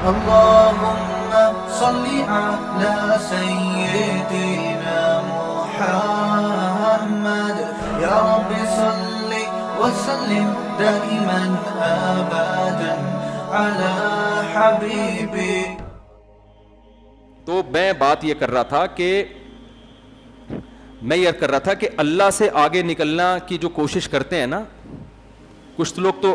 اللهم صل على سيدنا محمد يا رب صل وسلم دائما ابدا على حبيبي. تو میں بات یہ کر رہا تھا کہ اللہ سے آگے نکلنا کی جو کوشش کرتے ہیں نا, کچھ لوگ تو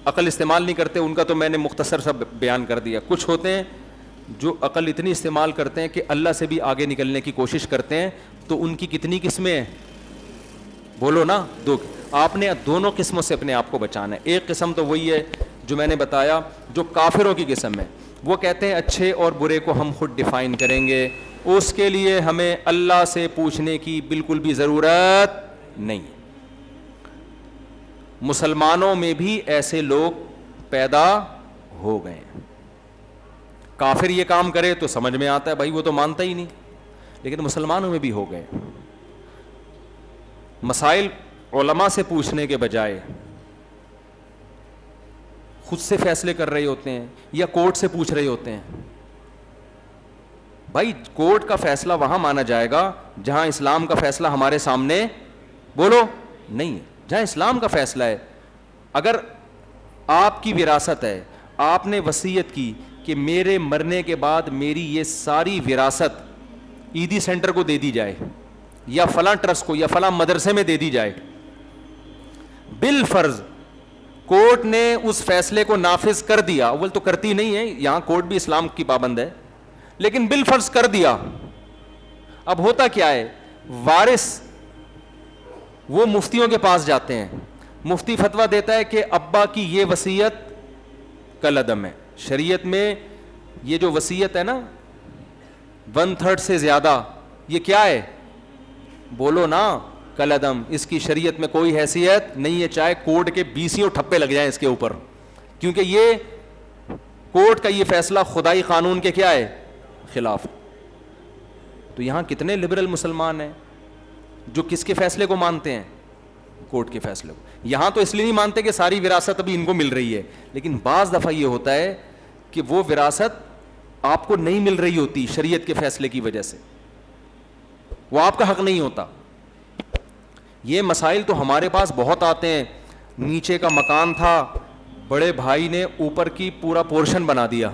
عقل استعمال نہیں کرتے, ان کا تو میں نے مختصر سا بیان کر دیا. کچھ ہوتے ہیں جو عقل اتنی استعمال کرتے ہیں کہ اللہ سے بھی آگے نکلنے کی کوشش کرتے ہیں. تو ان کی کتنی قسمیں ہیں بولو نا؟ دو. آپ نے دونوں قسموں سے اپنے آپ کو بچانا ہے. ایک قسم تو وہی ہے جو میں نے بتایا, جو کافروں کی قسم ہے. وہ کہتے ہیں اچھے اور برے کو ہم خود ڈیفائن کریں گے, اس کے لیے ہمیں اللہ سے پوچھنے کی بالکل بھی ضرورت نہیں. مسلمانوں میں بھی ایسے لوگ پیدا ہو گئے. کافر یہ کام کرے تو سمجھ میں آتا ہے بھائی وہ تو مانتا ہی نہیں, لیکن مسلمانوں میں بھی ہو گئے. مسائل علماء سے پوچھنے کے بجائے خود سے فیصلے کر رہے ہوتے ہیں یا کورٹ سے پوچھ رہے ہوتے ہیں. بھائی کورٹ کا فیصلہ وہاں مانا جائے گا جہاں اسلام کا فیصلہ ہمارے سامنے بولو نہیں ہے, جہاں اسلام کا فیصلہ ہے. اگر آپ کی وراثت ہے, آپ نے وصیت کی کہ میرے مرنے کے بعد میری یہ ساری وراثت عیدی سینٹر کو دے دی جائے یا فلاں ٹرسٹ کو یا فلاں مدرسے میں دے دی جائے, بالفرض کورٹ نے اس فیصلے کو نافذ کر دیا. اول تو کرتی نہیں ہے, یہاں کورٹ بھی اسلام کی پابند ہے, لیکن بالفرض کر دیا. اب ہوتا کیا ہے, وارث وہ مفتیوں کے پاس جاتے ہیں, مفتی فتویٰ دیتا ہے کہ ابا کی یہ وصیت کالعدم ہے. شریعت میں یہ جو وصیت ہے نا 1/3 سے زیادہ, یہ کیا ہے بولو نا؟ کالعدم. اس کی شریعت میں کوئی حیثیت نہیں ہے, چاہے کورٹ کے 20 ٹھپے لگ جائیں اس کے اوپر, کیونکہ یہ کورٹ کا یہ فیصلہ خدائی قانون کے کیا ہے خلاف. تو یہاں کتنے لبرل مسلمان ہیں جو کس کے فیصلے کو مانتے ہیں؟ کورٹ کے فیصلے کو. یہاں تو اس لیے نہیں مانتے کہ ساری وراثت ابھی ان کو مل رہی ہے, لیکن بعض دفعہ یہ ہوتا ہے کہ وہ وراثت آپ کو نہیں مل رہی ہوتی شریعت کے فیصلے کی وجہ سے, وہ آپ کا حق نہیں ہوتا. یہ مسائل تو ہمارے پاس بہت آتے ہیں. نیچے کا مکان تھا, بڑے بھائی نے اوپر کی پورا پورشن بنا دیا.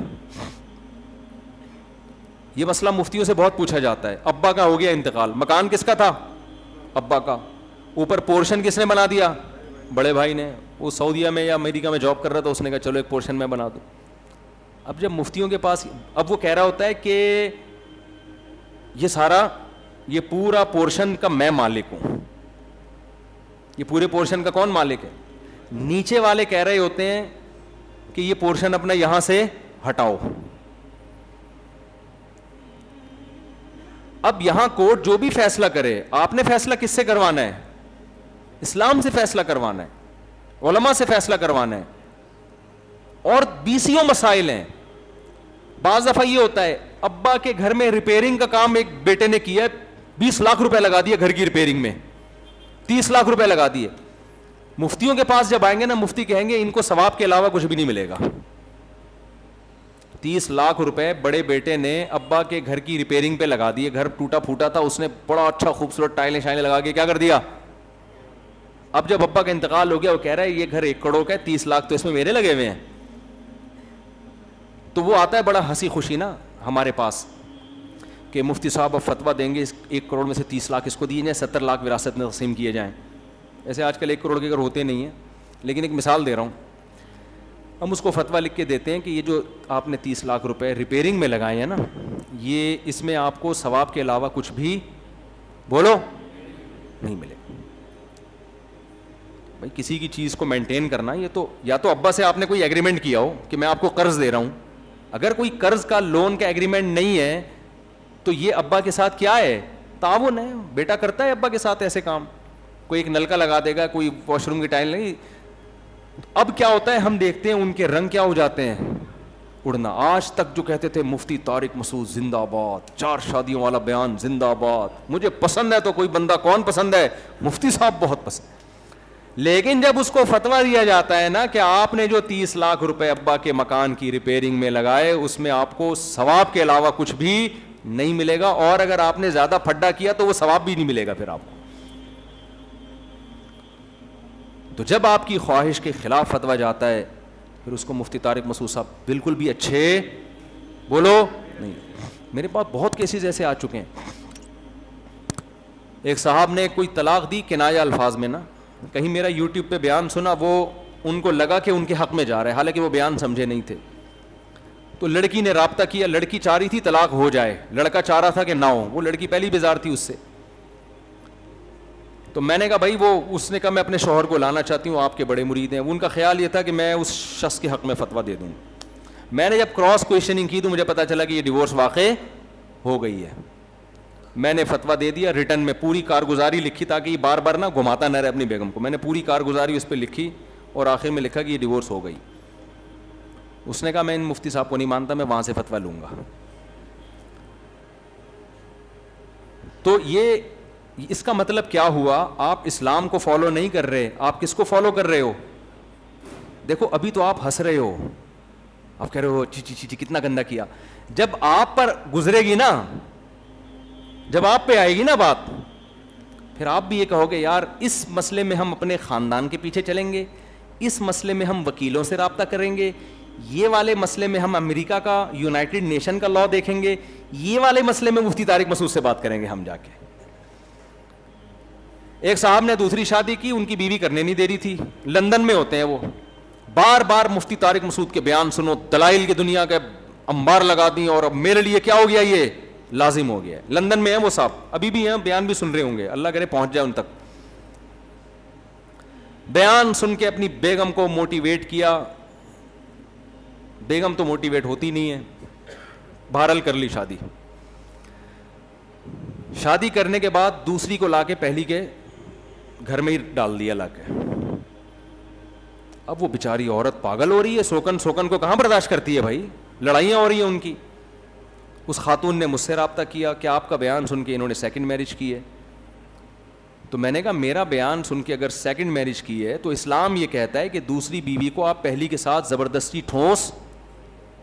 یہ مسئلہ مفتیوں سے بہت پوچھا جاتا ہے. ابا کا ہو گیا انتقال, مکان کس کا تھا؟ ابا کا. اوپر پورشن کس نے بنا دیا؟ بڑے بھائی نے. وہ سعودیہ میں یا امریکہ میں جاب کر رہا تھا, اس نے کہا چلو ایک پورشن میں بنا دو. اب جب مفتیوں کے پاس, اب وہ کہہ رہا ہوتا ہے کہ یہ سارا یہ پورا پورشن کا میں مالک ہوں. یہ پورے پورشن کا کون مالک ہے؟ نیچے والے کہہ رہے ہوتے ہیں کہ یہ پورشن اپنا یہاں سے ہٹاؤ. اب یہاں کورٹ جو بھی فیصلہ کرے, آپ نے فیصلہ کس سے کروانا ہے؟ اسلام سے فیصلہ کروانا ہے, علماء سے فیصلہ کروانا ہے. اور 20 مسائل ہیں. بعض دفعہ یہ ہوتا ہے ابا کے گھر میں ریپیئرنگ کا کام ایک بیٹے نے کیا, 20 لاکھ روپے لگا دیا گھر کی ریپیئرنگ میں, 30 لاکھ روپے لگا دیے. مفتیوں کے پاس جب آئیں گے نا, مفتی کہیں گے ان کو ثواب کے علاوہ کچھ بھی نہیں ملے گا. 30 لاکھ روپے بڑے بیٹے نے ابا کے گھر کی ریپیئرنگ پہ لگا دیے. گھر ٹوٹا پھوٹا تھا, اس نے بڑا اچھا خوبصورت ٹائلیں شائلیں لگا کے کیا کر دیا. اب جب ابا کا انتقال ہو گیا, وہ کہہ رہا ہے یہ گھر 1 کروڑ کا ہے, 30 لاکھ تو اس میں میرے لگے ہوئے ہیں. تو وہ آتا ہے بڑا ہنسی خوشی نا ہمارے پاس کہ مفتی صاحب اب فتویٰ دیں گے 1 کروڑ میں سے 30 لاکھ اس کو دیے جائیں, 70 لاکھ وراثت میں تقسیم کیے جائیں. ایسے آج کل 1 کروڑ کے گھر ہوتے نہیں ہیں, لیکن ایک مثال دے رہا ہوں. ہم اس کو فتویٰ لکھ کے دیتے ہیں کہ یہ جو آپ نے 30 لاکھ روپے ریپیئرنگ میں لگائے ہیں نا, یہ اس میں آپ کو ثواب کے علاوہ کچھ بھی بولو نہیں ملے. بھائی کسی کی چیز کو مینٹین کرنا, یہ تو یا تو ابا سے آپ نے کوئی ایگریمنٹ کیا ہو کہ میں آپ کو قرض دے رہا ہوں. اگر کوئی قرض کا لون کا ایگریمنٹ نہیں ہے تو یہ ابا کے ساتھ کیا ہے, تعاون ہے. بیٹا کرتا ہے ابا کے ساتھ ایسے کام, کوئی ایک نلکا لگا دے گا, کوئی واش روم کی ٹائل نہیں. اب کیا ہوتا ہے, ہم دیکھتے ہیں ان کے رنگ کیا ہو جاتے ہیں, اڑنا. آج تک جو کہتے تھے مفتی طارق مسعود زندہ باد, 4 شادیوں والا بیان زندہ باد, مجھے پسند ہے تو کوئی بندہ کون پسند ہے, مفتی صاحب بہت پسند. لیکن جب اس کو فتویٰ دیا جاتا ہے نا کہ آپ نے جو 30 لاکھ روپے ابا کے مکان کی ریپیئرنگ میں لگائے اس میں آپ کو ثواب کے علاوہ کچھ بھی نہیں ملے گا, اور اگر آپ نے زیادہ پھڈا کیا تو وہ ثواب بھی نہیں ملے گا پھر آپ کو. تو جب آپ کی خواہش کے خلاف فتویٰ جاتا ہے پھر اس کو مفتی طارق مسعود صاحب بالکل بھی اچھے بولو نہیں. میرے پاس بہت کیسز ایسے آ چکے ہیں. ایک صاحب نے کوئی طلاق دی کنایہ الفاظ میں نا, کہیں میرا یوٹیوب پہ بیان سنا, وہ ان کو لگا کہ ان کے حق میں جا رہا ہے, حالانکہ وہ بیان سمجھے نہیں تھے. تو لڑکی نے رابطہ کیا, لڑکی چاہ رہی تھی طلاق ہو جائے, لڑکا چاہ رہا تھا کہ نہ ہو, وہ لڑکی پہلی بیزار تھی اس سے. تو میں نے کہا بھائی وہ, اس نے کہا میں اپنے شوہر کو لانا چاہتی ہوں, آپ کے بڑے مرید ہیں. ان کا خیال یہ تھا کہ میں اس شخص کے حق میں فتویٰ دے دوں. میں نے جب کراس کویشچننگ کی تو مجھے پتا چلا کہ یہ ڈیورس واقع ہو گئی ہے. میں نے فتویٰ دے دیا ریٹن میں, پوری کارگزاری لکھی تاکہ یہ بار بار نہ گھماتا نہ رہے اپنی بیگم کو. میں نے پوری کارگزاری اس پہ لکھی اور آخر میں لکھا کہ یہ ڈیورس ہو گئی. اس نے کہا میں ان مفتی صاحب کو نہیں مانتا, میں وہاں سے فتویٰ لوں گا. تو یہ اس کا مطلب کیا ہوا, آپ اسلام کو فالو نہیں کر رہے, آپ کس کو فالو کر رہے ہو؟ دیکھو ابھی تو آپ ہنس رہے ہو, آپ کہہ رہے ہو چی چی چی کتنا گندا کیا. جب آپ پر گزرے گی نا, جب آپ پہ آئے گی نا بات, پھر آپ بھی یہ کہو گے یار اس مسئلے میں ہم اپنے خاندان کے پیچھے چلیں گے, اس مسئلے میں ہم وکیلوں سے رابطہ کریں گے, یہ والے مسئلے میں ہم امریکہ کا یونائٹڈ نیشن کا لا دیکھیں گے, یہ والے مسئلے میں مفتی طارق مسعود سے بات کریں گے ہم جا کے. ایک صاحب نے دوسری شادی کی, ان کی بیوی کرنے نہیں دے رہی تھی, لندن میں ہوتے ہیں وہ, بار بار مفتی طارق مسعود کے بیان سنو, دلائل کی دنیا کے انبار لگا دیں, اور اب میرے لیے کیا ہو گیا, یہ لازم ہو گیا ہے. لندن میں ہیں وہ صاحب, ابھی بھی ہیں, بیان بھی سن رہے ہوں گے, اللہ کرے پہنچ جائے ان تک. بیان سن کے اپنی بیگم کو موٹیویٹ کیا, بیگم تو موٹیویٹ ہوتی نہیں ہے, بہرحال کر لی شادی. شادی کرنے کے بعد دوسری کو لا کے پہلی کے گھر میں ہی ڈال دیا لا کے. اب وہ بیچاری عورت پاگل ہو رہی ہے, سوکن کو کہاں برداشت کرتی ہے بھائی, لڑائیاں ہو رہی ہیں ان کی. اس خاتون نے مجھ سے رابطہ کیا کہ آپ کا بیان سن کے انہوں نے سیکنڈ میرج کی ہے. تو میں نے کہا میرا بیان سن کے اگر سیکنڈ میرج کی ہے تو اسلام یہ کہتا ہے کہ دوسری بیوی کو آپ پہلی کے ساتھ زبردستی ٹھونس,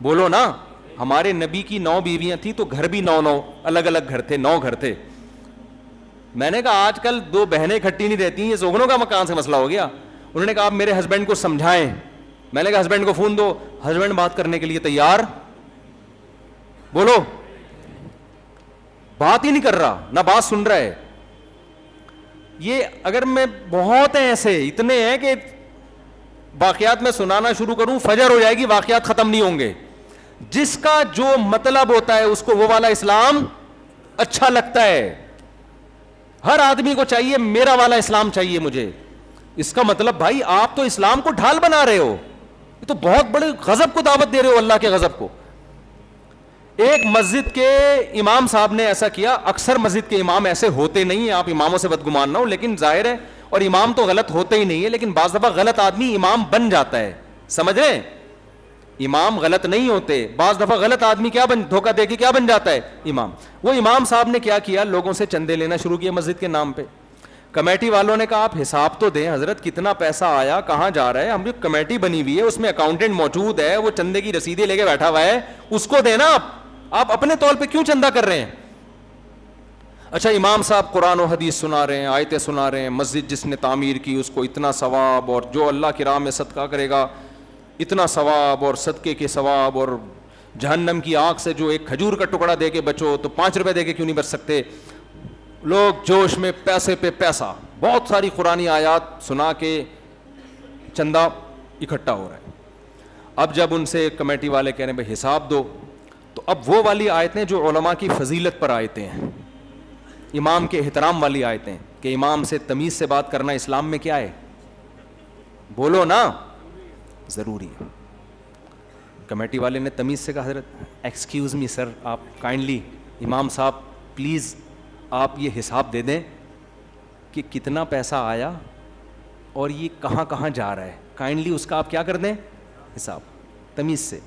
بولو نا, ہمارے نبی کی 9 بیویاں تھیں تو گھر بھی 9 الگ الگ گھر تھے, 9 گھر تھے. میں نے کہا آج کل 2 بہنیں اکٹھی نہیں رہتی, یہ سوگنوں کا مکان سے مسئلہ ہو گیا. انہوں نے کہا آپ میرے ہسبینڈ کو سمجھائیں. میں نے کہا ہسبینڈ کو فون دو, ہسبینڈ بات کرنے کے لیے تیار, بولو, بات ہی نہیں کر رہا, نہ بات سن رہا ہے. یہ اگر میں بہت ہیں ایسے, اتنے ہیں کہ واقعات میں سنانا شروع کروں فجر ہو جائے گی, واقعات ختم نہیں ہوں گے. جس کا جو مطلب ہوتا ہے اس کو وہ والا اسلام اچھا لگتا ہے. ہر آدمی کو چاہیے میرا والا اسلام چاہیے مجھے. اس کا مطلب بھائی آپ تو اسلام کو ڈھال بنا رہے ہو, یہ تو بہت بڑے غضب کو دعوت دے رہے ہو, اللہ کے غضب کو. ایک مسجد کے امام صاحب نے ایسا کیا, اکثر مسجد کے امام ایسے ہوتے نہیں ہیں, آپ اماموں سے بدگمان نہ ہو, لیکن ظاہر ہے, اور امام تو غلط ہوتے ہی نہیں ہے, لیکن بعض دفعہ غلط آدمی امام بن جاتا ہے, سمجھ رہے ہیں, امام غلط نہیں ہوتے, بعض دفعہ غلط آدمی کیا دھوکہ دے کے کیا بن جاتا ہے, امام. وہ امام صاحب نے کیا کیا, لوگوں سے چندے لینا شروع کیا مسجد کے نام پہ. کمیٹی والوں نے کہا آپ حساب تو دیں حضرت, کتنا پیسہ آیا, کہاں جا رہا ہے, ہم جو کمیٹی بنی ہوئی ہے اس میں اکاؤنٹنٹ موجود ہے, وہ چندے کی رسیدیں لے کے بیٹھا ہوا ہے, اس کو دینا, آپ اپنے طور پہ کیوں چندہ کر رہے ہیں. اچھا امام صاحب قرآن و حدیث سنا رہے ہیں, آیتیں سنا رہے ہیں, مسجد جس نے تعمیر کی اس کو اتنا ثواب, اور جو اللہ کی راہ میں صدقہ کرے گا اتنا ثواب, اور صدقے کے ثواب, اور جہنم کی آگ سے جو ایک کھجور کا ٹکڑا دے کے بچو تو 5 روپے دے کے کیوں نہیں بچ سکتے. لوگ جوش میں پیسے پہ پیسہ, بہت ساری قرآنی آیات سنا کے چندہ اکٹھا ہو رہا ہے. اب جب ان سے کمیٹی والے کہہ رہے ہیں بھائی حساب دو, تو اب وہ والی آیتیں جو علماء کی فضیلت پر آیتیں ہیں, امام کے احترام والی آیتیں, کہ امام سے تمیز سے بات کرنا اسلام میں کیا ہے, بولو نا, ضروری ہے. کمیٹی والے نے تمیز سے کہا حضرت ایکسکیوز می سر, آپ کائنڈلی, امام صاحب پلیز آپ یہ حساب دے دیں کہ کتنا پیسہ آیا اور یہ کہاں کہاں جا رہا ہے, کائنڈلی اس کا آپ کیا کر دیں حساب, تمیز سے.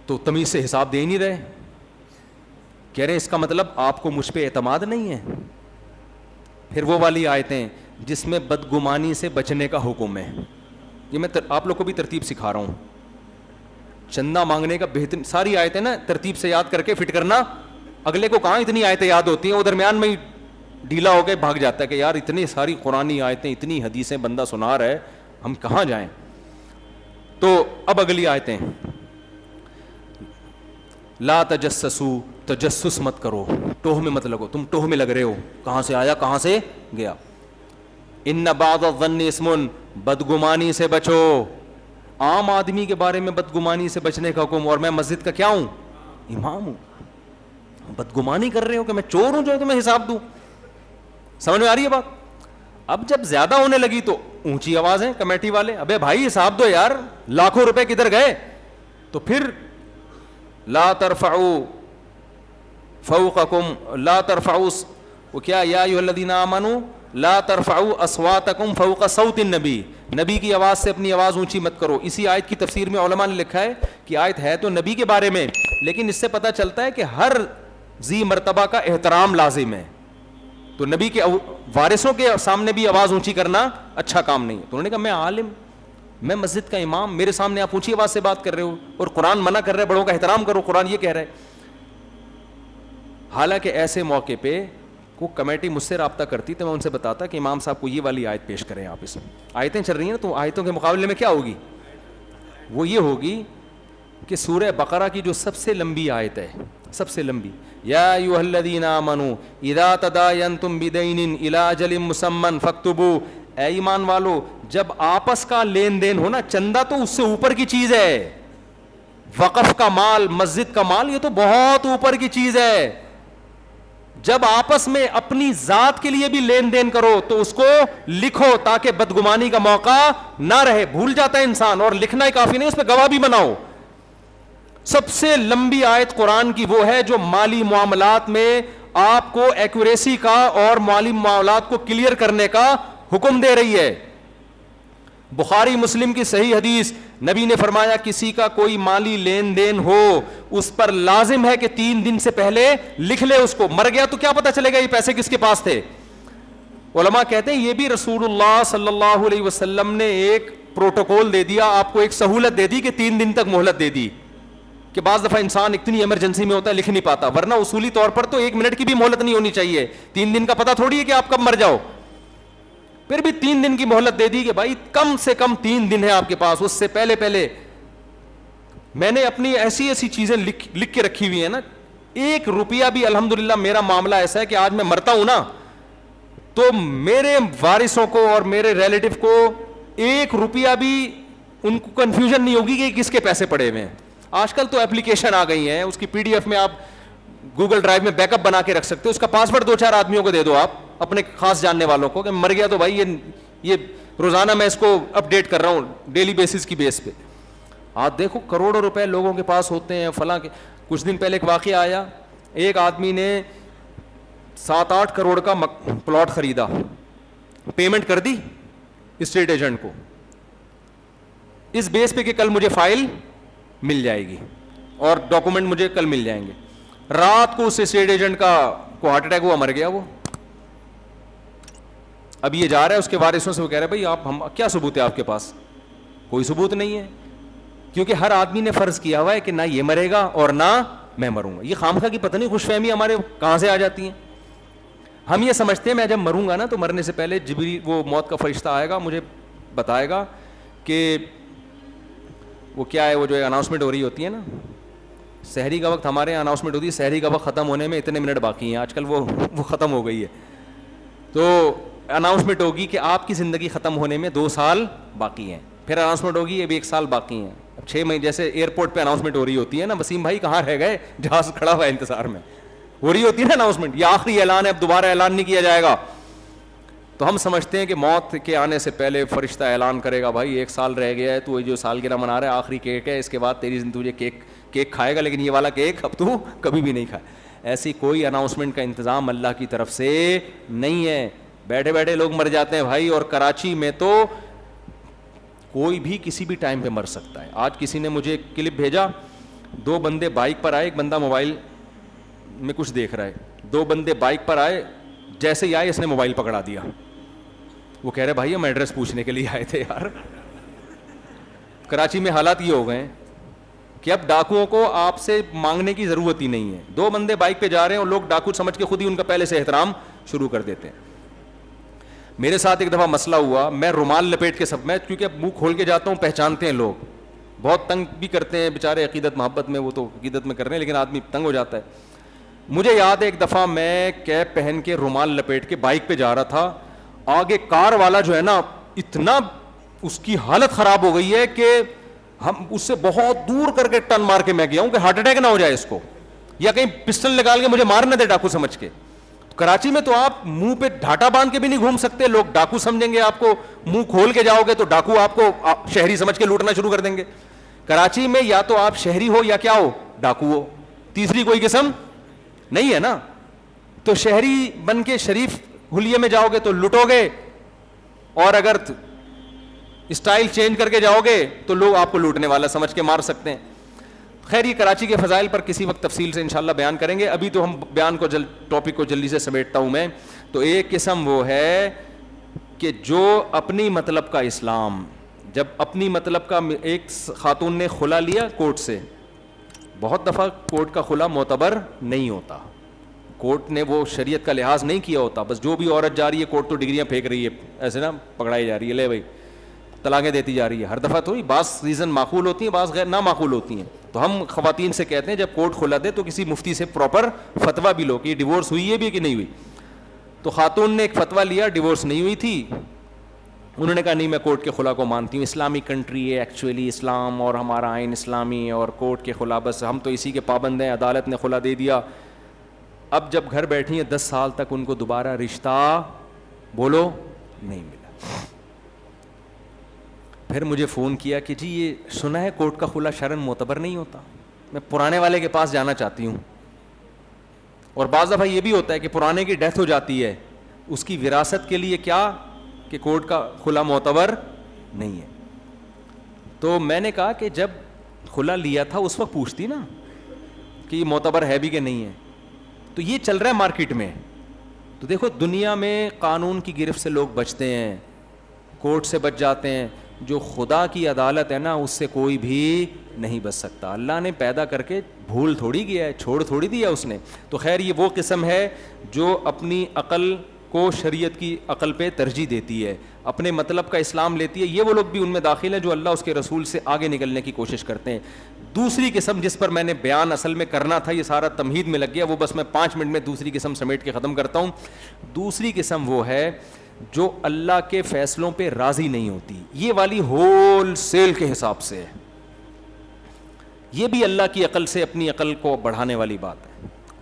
تو تمیز سے حساب دے نہیں رہے, کہہ رہے ہیں اس کا مطلب آپ کو مجھ پہ اعتماد نہیں ہے. پھر وہ والی آیتیں جس میں بدگمانی سے بچنے کا حکم ہے. یہ میں آپ لوگ کو بھی ترتیب سکھا رہا ہوں. چندہ مانگنے کا بہترین ساری آیتیں نا ترتیب سے یاد کر کے فٹ کرنا. اگلے کو کہاں اتنی آیتیں یاد ہوتی ہیں, وہ درمیان میں ہی ڈھیلا ہو کے بھاگ جاتا ہے کہ یار اتنی ساری قرآنی آیتیں, اتنی حدیثیں بندہ سنا رہا ہے, ہم کہاں جائیں. تو اب اگلی آیتیں, لا تجسسو, تجسس مت کرو, ٹوہ میں مت لگو, تم ٹوہ میں لگ رہے ہو, کہاں سے آیا کہاں سے گیا. ان بعض الظن اسم, بدگمانی سے بچو. عام آدمی کے بارے میں بدگمانی سے بچنے کا حکم, اور میں مسجد کا کیا ہوں, امام ہوں. بدگمانی کر رہے ہو کہ میں چور ہوں جو تمہیں حساب دوں. سمجھ میں آ رہی ہے بات؟ اب جب زیادہ ہونے لگی تو اونچی آوازیں کمیٹی والے, ابے بھائی حساب دو یار, لاکھوں روپے کدھر گئے. تو پھر لا ترفعوا فوقکم, لا ترفعوا, وہ کیا, یا ایھا الذین آمنوا لا ترفعوا اصواتکم فوق صوت النبی, نبی کی آواز سے اپنی آواز اونچی مت کرو. اسی آیت کی تفسیر میں علماء نے لکھا ہے کہ آیت ہے تو نبی کے بارے میں, لیکن اس سے پتہ چلتا ہے کہ ہر ذی مرتبہ کا احترام لازم ہے. تو نبی کے وارثوں کے سامنے بھی آواز اونچی کرنا اچھا کام نہیں ہے. تو انہوں نے کہا میں عالم, میں مسجد کا امام, میرے سامنے آپ اونچی آواز سے بات کر رہے ہو, اور قرآن منع کر رہے ہے بڑوں کا احترام کرو, قرآن یہ کہہ رہا ہے. حالانکہ ایسے موقع پہ کو کمیٹی مجھ سے رابطہ کرتی تو میں ان سے بتاتا کہ امام صاحب کو یہ والی آیت پیش کریں. آپ اس میں آیتیں چل رہی ہیں تو آیتوں کے مقابلے میں کیا ہوگی, وہ یہ ہوگی کہ سورہ بقرہ کی جو سب سے لمبی آیت ہے, سب سے لمبی, یا ایھا الذین آمنوا اذا تداینتم بدین الی اجل مسمى فاکتبوا, اے ایمان والو جب آپس کا لین دین ہو نا, چندہ تو اس سے اوپر کی چیز ہے, وقف کا مال, مسجد کا مال, یہ تو بہت اوپر کی چیز ہے. جب آپس میں اپنی ذات کے لیے بھی لین دین کرو تو اس کو لکھو تاکہ بدگمانی کا موقع نہ رہے. بھول جاتا ہے انسان, اور لکھنا ہی کافی نہیں, اس پہ گواہ بھی بناؤ. سب سے لمبی آیت قرآن کی وہ ہے جو مالی معاملات میں آپ کو ایکوریسی کا اور مالی معاملات کو کلیئر کرنے کا حکم دے رہی ہے. بخاری مسلم کی صحیح حدیث, نبی نے فرمایا کسی کا کوئی مالی لین دین ہو اس پر لازم ہے کہ 3 دن سے پہلے لکھ لے اس کو. مر گیا تو کیا پتا چلے گا یہ پیسے کس کے پاس تھے. علماء کہتے ہیں یہ بھی رسول اللہ صلی اللہ علیہ وسلم نے ایک پروٹوکول دے دیا, آپ کو ایک سہولت دے دی کہ 3 دن تک مہلت دے دی, کہ بعض دفعہ انسان اتنی ایمرجنسی میں ہوتا ہے لکھ نہیں پاتا, ورنہ اصولی طور پر تو 1 منٹ کی بھی مہلت نہیں ہونی چاہیے. 3 دن کا پتہ تھوڑی ہے کہ آپ کب مر جاؤ. پھر بھی 3 دن کی مہلت دے دی کہ بھائی کم سے کم 3 دن ہے آپ کے پاس. اس سے پہلے میں نے اپنی ایسی چیزیں لکھ کے رکھی ہوئی ہیں نا, 1 روپیہ بھی, الحمدللہ میرا معاملہ ایسا ہے کہ آج میں مرتا ہوں نا تو میرے وارثوں کو اور میرے ریلیٹو کو 1 روپیہ بھی ان کو کنفیوژن نہیں ہوگی کہ کس کے پیسے پڑے ہوئے ہیں. آج کل تو اپلیکیشن آ گئی ہیں, اس کی PDF میں آپ گوگل ڈرائیو میں بیک اپ بنا کے رکھ سکتے ہو, اس کا پاسورڈ 2-4 آدمیوں کو دے دو آپ, اپنے خاص جاننے والوں کو, کہ مر گیا تو بھائی یہ روزانہ میں اس کو اپ ڈیٹ کر رہا ہوں ڈیلی بیسس کی بیس پہ. آپ دیکھو کروڑوں روپے لوگوں کے پاس ہوتے ہیں فلاں کے. کچھ دن پہلے ایک واقعہ آیا, ایک آدمی نے 7-8 کروڑ کا پلاٹ خریدا, پیمنٹ کر دی اسٹیٹ ایجنٹ کو, اس بیس پہ کہ کل مجھے فائل مل جائے گی اور ڈاکومنٹ مجھے کل مل جائیں گے. رات کو اس اسٹیٹ ایجنٹ کو ہارٹ اٹیک ہوا, مر گیا وہ. اب یہ جا رہا ہے اس کے وارثوں سے, وہ کہہ رہے بھائی آپ کیا ثبوت ہے آپ کے پاس؟ کوئی ثبوت نہیں ہے, کیونکہ ہر آدمی نے فرض کیا ہوا ہے کہ نہ یہ مرے گا اور نہ میں مروں گا. یہ خامخواہ کی پتہ نہیں خوش فہمی ہمارے کہاں سے آ جاتی ہیں. ہم یہ سمجھتے ہیں میں جب مروں گا نا تو مرنے سے پہلے جبریل, وہ موت کا فرشتہ آئے گا, مجھے بتائے گا کہ وہ کیا ہے, وہ جو اناؤنسمنٹ ہو رہی ہوتی ہے نا سحری کا وقت, ہمارے یہاں اناؤنسمنٹ ہوتی ہے سحری کا وقت ختم ہونے میں اتنے منٹ باقی ہیں. آج کل وہ ختم ہو گئی ہے, تو اناؤنسمنٹ ہوگی کہ آپ کی زندگی ختم ہونے میں 2 سال باقی ہیں. پھر اناؤنسمنٹ ہوگی ابھی 1 سال باقی ہیں. اب 6 مہینے جیسے ایئرپورٹ پہ اناؤنسمنٹ ہو رہی ہوتی ہے نا, وسیم بھائی کہاں رہ گئے, جہاز کھڑا ہوا ہے انتظار میں, ہو رہی ہوتی ہے نا اناؤنسمنٹ, یہ آخری اعلان ہے, اب دوبارہ اعلان نہیں کیا جائے گا. تو ہم سمجھتے ہیں کہ موت کے آنے سے پہلے فرشتہ اعلان کرے گا بھائی 1 سال رہ گیا ہے, تو یہ جو سالگرہ منا رہا ہے آخری کیک ہے, اس کے بعد تیری زندگی تجھے کیک کھائے گا, لیکن یہ والا کیک اب تو کبھی بھی نہیں کھائے. ایسی کوئی اناؤنسمنٹ کا انتظام اللہ کی طرف سے نہیں ہے. بیٹھے بیٹھے لوگ مر جاتے ہیں بھائی, اور کراچی میں تو کوئی بھی کسی بھی ٹائم پہ مر سکتا ہے. آج کسی نے مجھے ایک کلپ بھیجا, 2 بندے بائک پر آئے, ایک بندہ موبائل میں کچھ دیکھ رہا ہے, 2 بندے بائک پر آئے, جیسے ہی آئے اس نے موبائل پکڑا دیا. وہ کہہ رہے بھائی ہم ایڈریس پوچھنے کے لیے آئے تھے یار. کراچی میں حالات یہ ہو گئے ہیں کہ اب ڈاکوؤں کو آپ سے مانگنے کی ضرورت ہی نہیں ہے. 2 بندے بائک پہ جا رہے ہیں اور لوگ ڈاکو سمجھ کے خود ہی ان کا پہلے سے احترام شروع کر دیتے ہیں. میرے ساتھ ایک دفعہ مسئلہ ہوا, میں رومال لپیٹ کے میں کیونکہ منہ کھول کے جاتا ہوں, پہچانتے ہیں لوگ, بہت تنگ بھی کرتے ہیں بیچارے عقیدت محبت میں, وہ تو عقیدت میں کر رہے ہیں لیکن آدمی تنگ ہو جاتا ہے. مجھے یاد ہے ایک دفعہ میں کیپ پہن کے رومال لپیٹ کے بائک پہ جا رہا تھا, آگے کار والا جو ہے نا اتنا اس کی حالت خراب ہو گئی ہے کہ ہم اس سے بہت دور کر کے ٹرن مار کے میں گیا ہوں کہ ہارٹ اٹیک نہ ہو جائے اس کو, یا کہیں پسٹل نکال کے مجھے مار نہ دے ڈاکو سمجھ کے. کراچی میں تو آپ منہ پہ ڈھاٹا باندھ کے بھی نہیں گھوم سکتے, لوگ ڈاکو سمجھیں گے آپ کو. منہ کھول کے جاؤ گے تو ڈاکو آپ کو شہری سمجھ کے لوٹنا شروع کر دیں گے. کراچی میں یا تو آپ شہری ہو یا کیا ہو, ڈاکو ہو, تیسری کوئی قسم نہیں ہے نا. تو شہری بن کے شریف حلیے میں جاؤ گے تو لٹو گے, اور اگر اسٹائل چینج کر کے جاؤ گے تو لوگ آپ کو لوٹنے والا سمجھ کے مار سکتے ہیں. خیر یہ کراچی کے فضائل پر کسی وقت تفصیل سے انشاءاللہ بیان کریں گے. ابھی تو ہم بیان کو ٹاپک کو جلدی سے سمیٹتا ہوں میں. تو ایک قسم وہ ہے کہ جو اپنی مطلب کا اسلام, جب اپنی مطلب کا, ایک خاتون نے خلا لیا کورٹ سے, بہت دفعہ کورٹ کا خلا معتبر نہیں ہوتا, کورٹ نے وہ شریعت کا لحاظ نہیں کیا ہوتا, بس جو بھی عورت جا رہی ہے کورٹ تو ڈگریاں پھینک رہی ہے ایسے نا, پکڑائی جا رہی ہے, لے بھائی طلاقیں دیتی جا رہی ہے. ہر دفعہ تو بعض ریزن معقول ہوتی ہیں, بعض غیر نامعقول ہوتی ہیں. تو ہم خواتین سے کہتے ہیں جب کورٹ کھلا دے تو کسی مفتی سے پراپر فتویٰ بھی لو کہ یہ ڈیورس ہوئی ہے بھی کہ نہیں ہوئی. تو خاتون نے ایک فتویٰ لیا, ڈیورس نہیں ہوئی تھی. انہوں نے کہا نہیں میں کورٹ کے خلا کو مانتی ہوں, اسلامی کنٹری ہے ایکچولی اسلام, اور ہمارا آئین اسلامی ہے, اور کورٹ کے خلا بس ہم تو اسی کے پابند ہیں, عدالت نے خلا دے دیا. اب جب گھر بیٹھی ہیں 10 سال تک ان کو دوبارہ رشتہ بولو نہیں ملا. پھر مجھے فون کیا کہ جی یہ سنا ہے کورٹ کا خلا شرعاً معتبر نہیں ہوتا, میں پرانے والے کے پاس جانا چاہتی ہوں. اور بعض دفعہ یہ بھی ہوتا ہے کہ پرانے کی ڈیتھ ہو جاتی ہے, اس کی وراثت کے لیے کیا کہ کورٹ کا خلا معتبر نہیں ہے. تو میں نے کہا کہ جب خلا لیا تھا اس وقت پوچھتی نا کہ یہ معتبر ہے بھی کہ نہیں ہے. تو یہ چل رہا ہے مارکیٹ میں. تو دیکھو دنیا میں قانون کی گرفت سے لوگ بچتے ہیں, کورٹ سے بچ جاتے ہیں. جو خدا کی عدالت ہے نا اس سے کوئی بھی نہیں بچ سکتا. اللہ نے پیدا کر کے بھول تھوڑی کیا ہے, چھوڑ تھوڑی دیا اس نے. تو خیر یہ وہ قسم ہے جو اپنی عقل کو شریعت کی عقل پہ ترجیح دیتی ہے, اپنے مطلب کا اسلام لیتی ہے. یہ وہ لوگ بھی ان میں داخل ہیں جو اللہ اس کے رسول سے آگے نکلنے کی کوشش کرتے ہیں. دوسری قسم جس پر میں نے بیان اصل میں کرنا تھا, یہ سارا تمہید میں لگ گیا, وہ بس میں 5 منٹ میں دوسری قسم سمیٹ کے ختم کرتا ہوں. دوسری قسم وہ ہے جو اللہ کے فیصلوں پہ راضی نہیں ہوتی. یہ والی ہول سیل کے حساب سے ہے, یہ بھی اللہ کی عقل سے اپنی عقل کو بڑھانے والی بات ہے.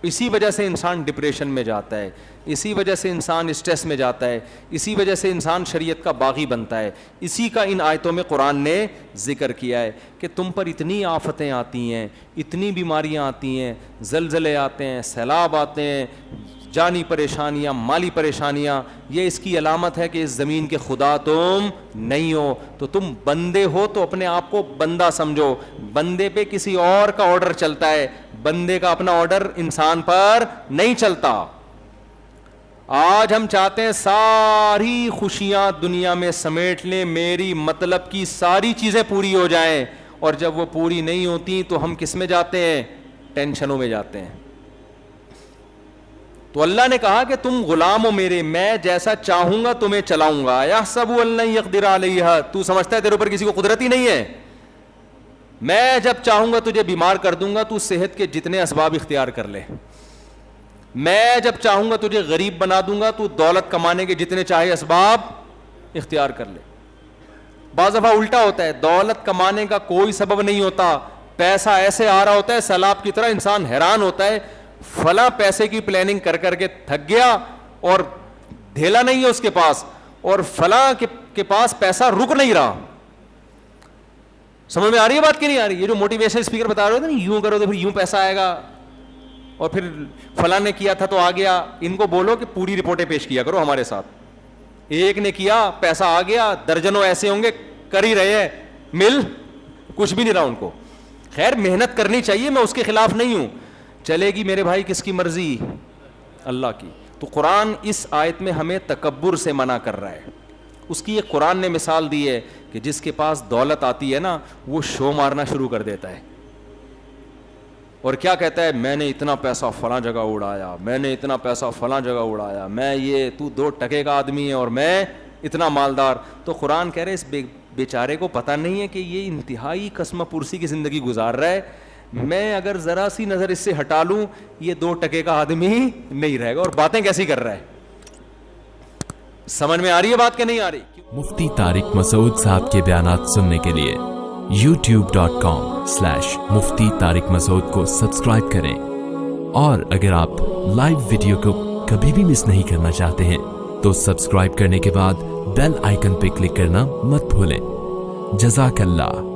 اسی وجہ سے انسان ڈپریشن میں جاتا ہے, اسی وجہ سے انسان اسٹریس میں جاتا ہے, اسی وجہ سے انسان شریعت کا باغی بنتا ہے. اسی کا ان آیتوں میں قرآن نے ذکر کیا ہے کہ تم پر اتنی آفتیں آتی ہیں, اتنی بیماریاں آتی ہیں, زلزلے آتے ہیں, سیلاب آتے ہیں, جانی پریشانیاں, مالی پریشانیاں. یہ اس کی علامت ہے کہ اس زمین کے خدا تم نہیں ہو. تو تم بندے ہو تو اپنے آپ کو بندہ سمجھو. بندے پہ کسی اور کا آرڈر چلتا ہے, بندے کا اپنا آرڈر انسان پر نہیں چلتا. آج ہم چاہتے ہیں ساری خوشیاں دنیا میں سمیٹ لیں, میری مطلب کی ساری چیزیں پوری ہو جائیں, اور جب وہ پوری نہیں ہوتی تو ہم کس میں جاتے ہیں, ٹینشنوں میں جاتے ہیں. تو اللہ نے کہا کہ تم غلام ہو میرے, میں جیسا چاہوں گا تمہیں چلاؤں گا. یحسب ان لن یقدر علیہ, تو سمجھتا ہے تیرے اوپر کسی کو قدرت ہی نہیں ہے. میں جب چاہوں گا تجھے بیمار کر دوں گا, تو صحت کے جتنے اسباب اختیار کر لے. میں جب چاہوں گا تجھے غریب بنا دوں گا, تو دولت کمانے کے جتنے چاہے اسباب اختیار کر لے. بعض دفعہ الٹا ہوتا ہے, دولت کمانے کا کوئی سبب نہیں ہوتا, پیسہ ایسے آ رہا ہوتا ہے سیلاب کی طرح, انسان حیران ہوتا ہے فلاں پیسے کی پلاننگ کر کر کے تھک گیا اور دھیلا نہیں ہے اس کے پاس, اور فلاں کے پاس پیسہ رک نہیں رہا. سمجھ میں آ رہی ہے بات کہ نہیں آ رہی؟ یہ جو موٹیویشن اسپیکر بتا رہے تھے نا, یوں کرو تو پھر یوں پیسہ آئے گا, اور پھر فلاں نے کیا تھا تو آ گیا. ان کو بولو کہ پوری رپورٹیں پیش کیا کرو ہمارے ساتھ. ایک نے کیا پیسہ آ گیا, درجنوں ایسے ہوں گے کر ہی رہے ہیں, مل کچھ بھی نہیں رہا ان کو. خیر محنت کرنی چاہیے, میں اس کے خلاف نہیں ہوں, چلے گی میرے بھائی کس کی مرضی, اللہ کی. تو قرآن اس آیت میں ہمیں تکبر سے منع کر رہا ہے. اس کی ایک قرآن نے مثال دی ہے کہ جس کے پاس دولت آتی ہے نا وہ شو مارنا شروع کر دیتا ہے, اور کیا کہتا ہے, میں نے اتنا پیسہ فلاں جگہ اڑایا, میں نے اتنا پیسہ فلاں جگہ اڑایا, میں یہ, تو 2 ٹکے کا آدمی ہے اور میں اتنا مالدار. تو قرآن کہہ رہے اس بیچارے کو پتہ نہیں ہے کہ یہ انتہائی قسمہ پرسی کی زندگی گزار رہا ہے, میں اگر ذرا سی نظر اس سے ہٹا لوں یہ 2 ٹکے کا آدمی نہیں رہے گا. اور باتیں کیسی کر رہا ہے, سمجھ میں آ رہی ہے بات کہ نہیں آ رہی؟ مفتی طارق مسعود صاحب کے بیانات سننے کے لیے youtube.com/مفتی طارق مسعود کو سبسکرائب کریں, اور اگر آپ لائیو ویڈیو کو کبھی بھی مس نہیں کرنا چاہتے ہیں تو سبسکرائب کرنے کے بعد بیل آئیکن پہ کلک کرنا مت بھولیں. جزاک اللہ.